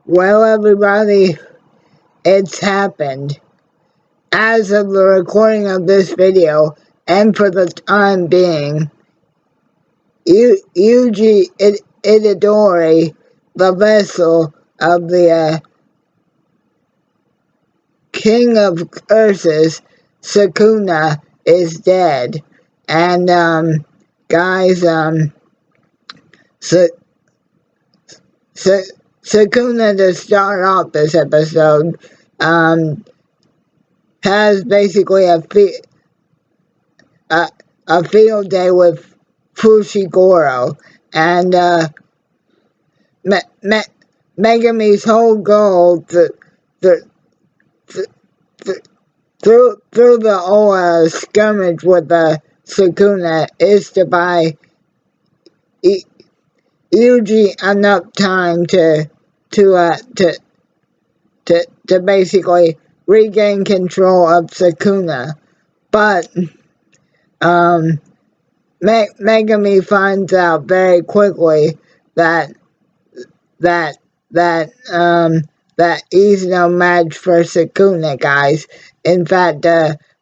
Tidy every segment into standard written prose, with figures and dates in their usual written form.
Well, everybody, it's happened. As of the recording of this video, and for the time being, Yuji Itadori, the vessel of the King of Curses, Sukuna, is dead. And, guys, Su- Sukuna, to start off this episode, has basically a field day with Fushiguro, and Megami's whole goal th- th- through the whole skirmish with the Sukuna is to buy Yuji enough time to basically regain control of Sukuna, but Megami finds out very quickly that that that he's no match for Sukuna, guys. In fact,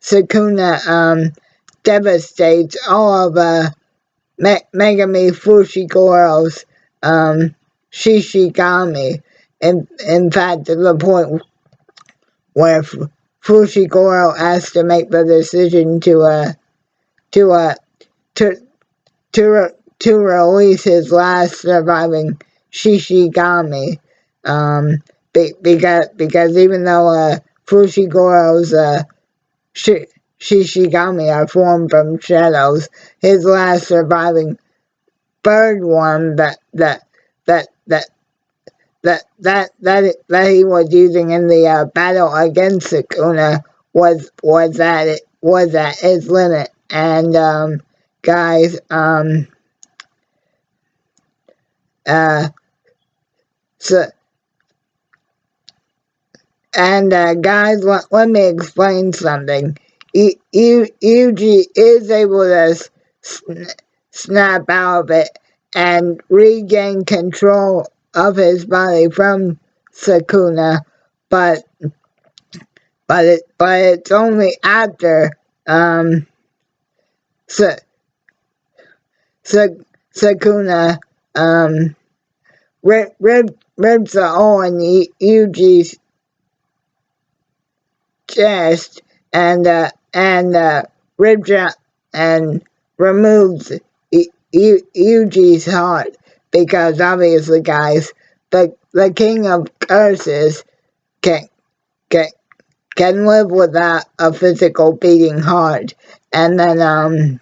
Sukuna devastates all of Megami Fushiguro's Shishigami. In fact, to the point where Fushiguro has to make the decision to uh to to release his last surviving Shishigami, because even though Fushiguro's Shishigami are formed from shadows, his last surviving bird one that he was using in the battle against Sukuna was at its limit. And guys, so guys, let me explain something. Yuji is able to snap out of it and regain control of his body from Sukuna, but it's only after Sukuna rips a hole in Yuji's chest and rips out and removes Yuji's heart, because obviously, guys, the King of Curses can can live without a physical beating heart, and then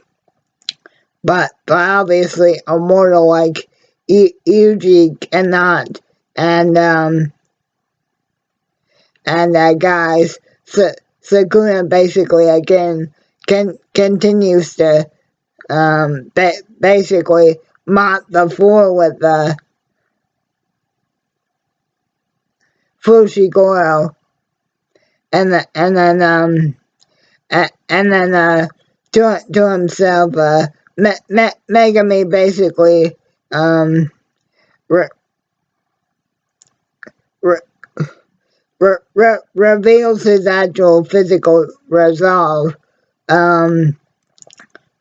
but obviously a mortal like Yuji cannot, and guys, Sukuna basically again continues to basically mop the floor with Fushiguro, and then to himself, Megami basically re, re, reveals his actual physical resolve,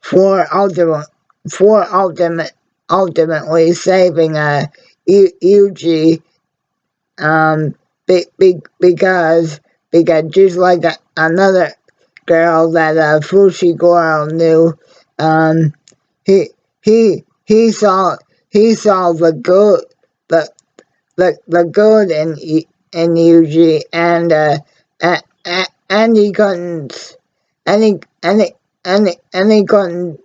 for ultimately saving Yuji, because just like another girl that Fushiguro knew, he saw the good the good in Yuji, and he couldn't he couldn't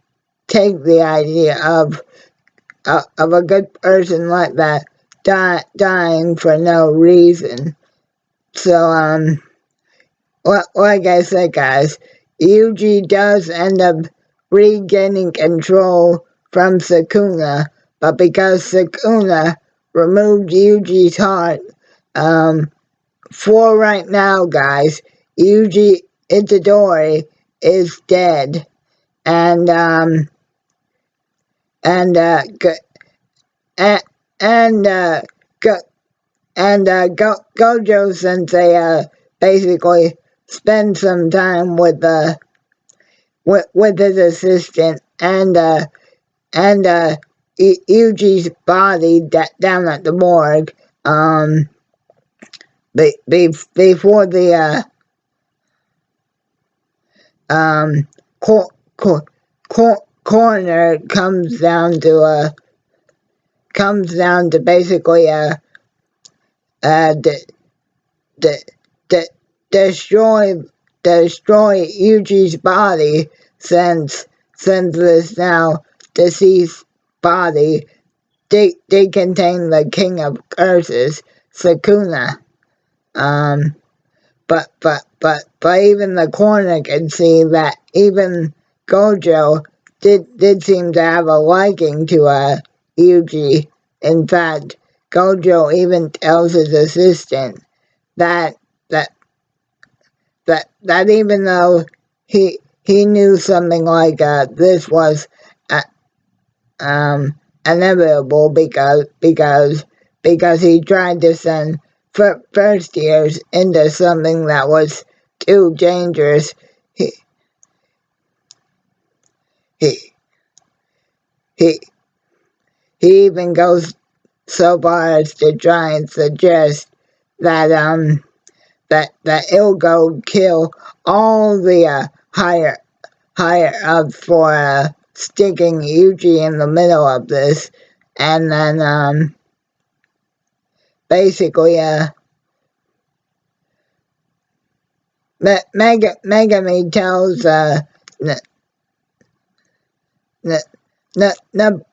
take the idea of a good person like that dying for no reason. So like I said, guys, Yuji does end up regaining control from Sukuna, but because Sukuna removed Yuji's heart, for right now, guys, Yuji Itadori is dead, and and uh, and Gojo Sensei basically spends some time with his assistant and Yuji's body down at the morgue before the coroner comes down to basically destroy Yuji's body, since this now deceased body did contain the King of Curses, Sukuna. But even the coroner can see that even Gojo did seem to have a liking to Yuji. In fact, Gojo even tells his assistant that even though he knew something like this was inevitable, because he tried to send first years into something that was too dangerous. He even goes so far as to try and suggest that he'll go kill all the higher ups for sticking Yuji in the middle of this, and then basically Megami tells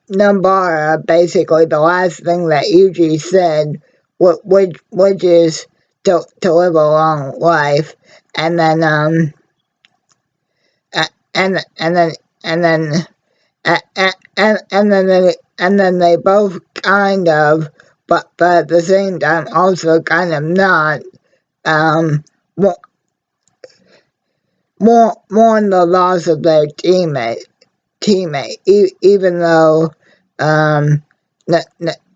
Nambara basically the last thing that Yuji said, which is to live a long life, and then and then they both kind of, but at the same time also kind of not, mourn the loss of their teammate, even though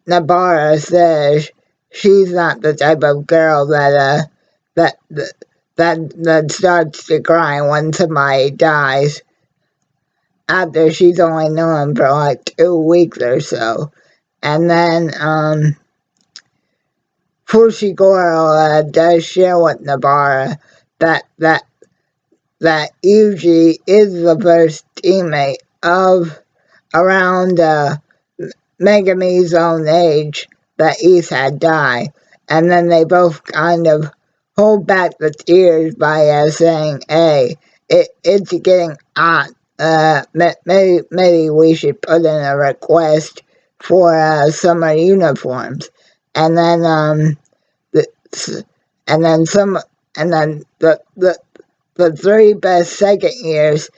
Nabara says she's not the type of girl that starts to cry when somebody dies after she's only known him for like 2 weeks or so. And then Fushiguro does share with Nabara that Yuji is the first teammate of around Megami's own age that he's had die. And then they both kind of hold back the tears by saying, hey, it's getting hot. Maybe we should put in a request for summer uniforms. And then the 3 best second years,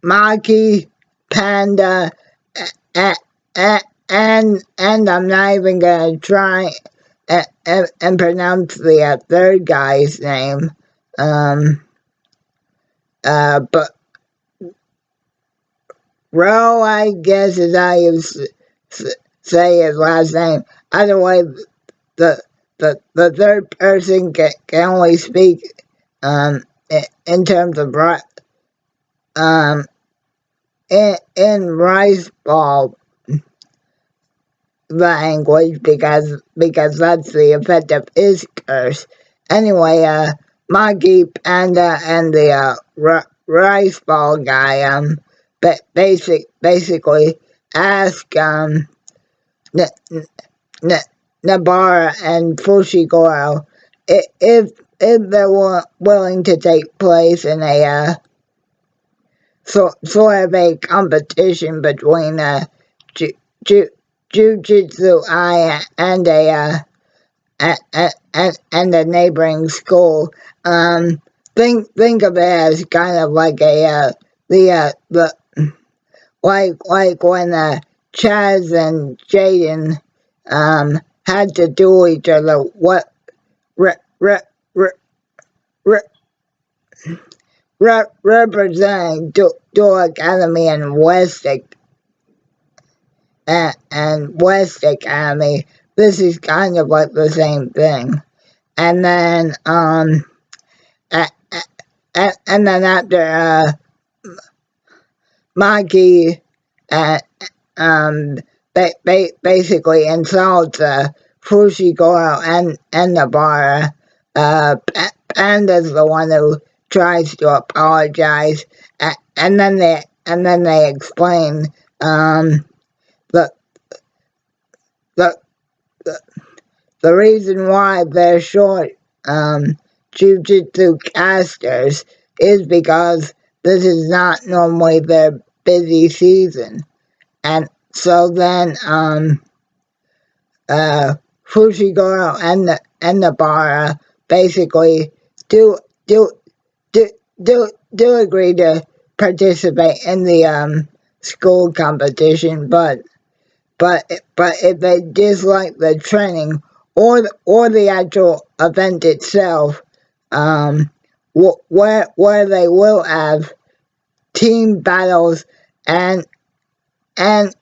Maki, Panda, and I'm not even gonna try and pronounce the third guy's name, but Ro, I guess, is how you say his last name. Otherwise, the third person can only speak in terms of in rice ball language, because that's the effect of his curse. Anyway, Maki, Panda, and the rice ball guy basically ask Nabara and Fushiguro if they're willing to take place in a sort of a competition between jujutsu and a neighboring school. Think of it as kind of like like when Chaz and Jaden had to duel each other. What representing Duel Academy and West and West Academy, this is kind of like the same thing. And then a- and then after Maki um, basically insults Fushiguro and Nobara. Panda's the one who tries to apologize, and then they explain the, the the reason why they're short jujutsu casters is because this is not normally their busy season. And so then Fushiguro and Nobara basically do do do do agree to participate in the school competition, but if they dislike the training or the actual event itself, where they will have team battles and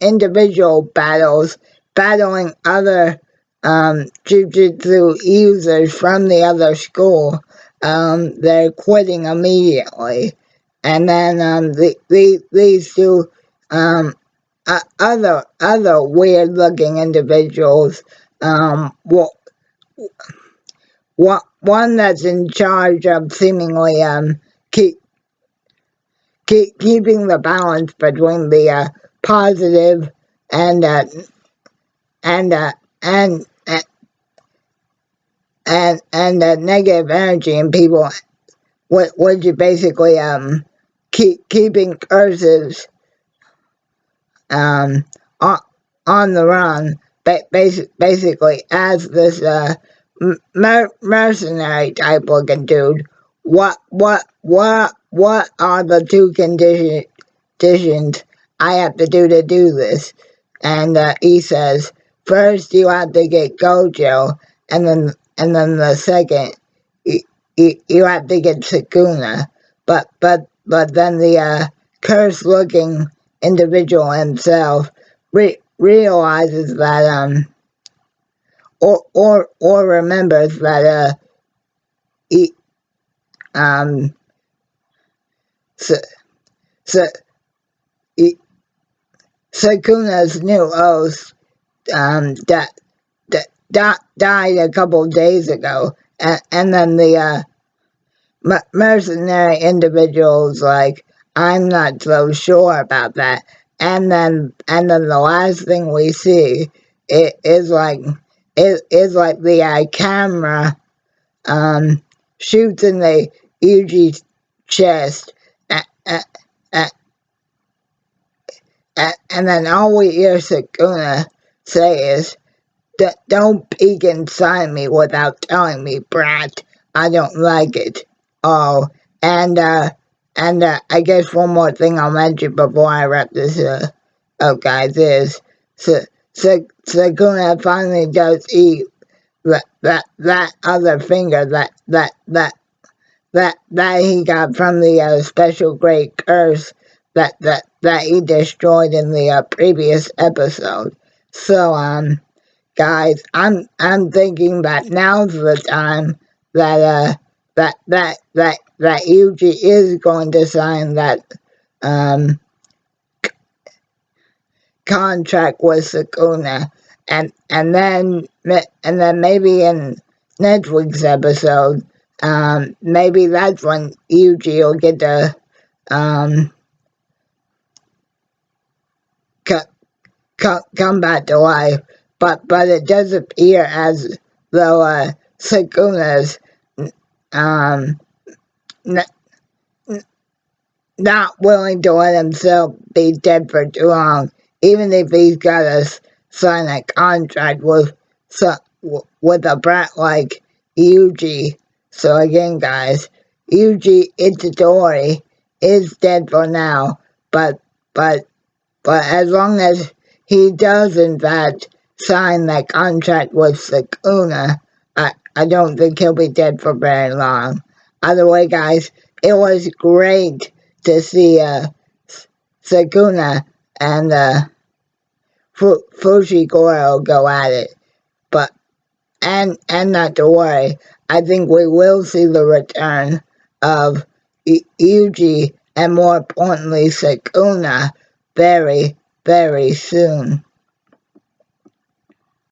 individual battles, battling other jujutsu users from the other school, they're quitting immediately. And then these two other weird looking individuals, one that's in charge of seemingly keep, keeping the balance between the positive and and uh, and negative energy in people, which is basically keeping curses on, on the run, basically as this mercenary type looking dude. What are the two conditions I have to do this? And he says, first you have to get Gojo, and then the second you have to get Sukuna. But then the cursed looking individual himself realizes that or remembers that he, so, so, he, Sukuna's new host that died a couple of days ago, and then the mercenary individuals like, I'm not so sure about that. And then the last thing we see is like the camera shoots in the Yuji's chest, and then all we hear Sukuna say is, don't peek inside me without telling me, brat. I don't like it. Oh, and I guess one more thing I'll mention before I wrap this up, guys, is Sukuna finally does eat that other finger that he got from the special great curse that he destroyed in the previous episode. So guys, I'm thinking that now's the time that Yuji is going to sign that contract with Sukuna, and then maybe in next week's episode, maybe that's when Yuji will get to come back to life. But it does appear as though Sukuna's um, not willing to let himself be dead for too long, even if he's got to sign a contract with a brat like Yuji. So again, guys, Yuji Itadori is dead for now, but as long as he does in fact sign that contract with Sukuna, I don't think he'll be dead for very long. Either way, guys, it was great to see Sukuna and Fushiguro go at it. But and not to worry, I think we will see the return of Yuji and more importantly Sukuna very, very soon.